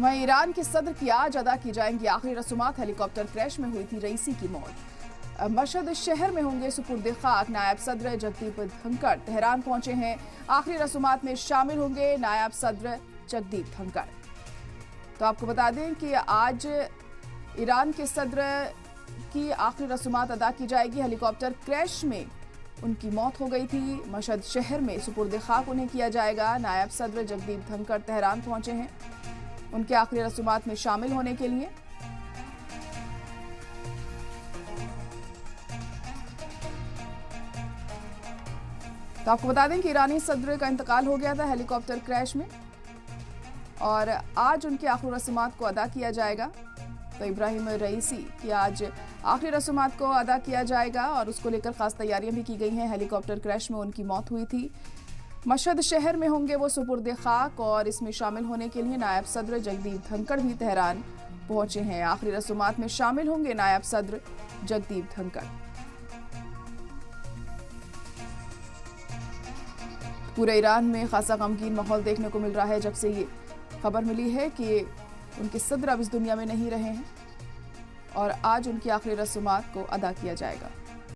वहीं ईरान के सदर की आज अदा की जाएंगी आखिरी रसूमात। हेलीकॉप्टर क्रैश में हुई थी रईसी की मौत। मशहद शहर में होंगे सुपुर्द खाक नायब सदर जगदीप धनखड़। तेहरान पहुंचे हैं। आखिरी रसूमात में शामिल होंगे नायब सदर जगदीप धनखड़। तो आपको बता दें कि आज ईरान के सदर की आखिरी रसूमात अदा की जाएगी। हेलीकॉप्टर क्रैश में उनकी मौत हो गई थी। मशहद शहर में सुपुर्द खाक उन्हें किया जाएगा। नायब सदर जगदीप धनखड़ तेहरान पहुंचे हैं उनके आखिरी रसूमात में शामिल होने के लिए। तो आपको बता दें कि ईरानी सदर का इंतकाल हो गया था हेलीकॉप्टर क्रैश में और आज उनकी आखिरी रसूमात को अदा किया जाएगा। तो इब्राहिम रईसी की आज आखिरी रसूमात को अदा किया जाएगा और उसको लेकर खास तैयारियां भी की गई हैं। हेलीकॉप्टर क्रैश में उनकी मौत हुई थी। मशहद शहर में होंगे वो सुपुर्द खाक और इसमें शामिल होने के लिए नायब सदर जगदीप धनखड़ भी तेहरान पहुंचे हैं। आखिरी रसूमात में शामिल होंगे नायब सदर जगदीप धनखड़। पूरे ईरान में खासा गमगीन माहौल देखने को मिल रहा है जब से ये खबर मिली है कि उनके सदर अब इस दुनिया में नहीं रहे हैं और आज उनकी आखिरी रसूमात को अदा किया जाएगा।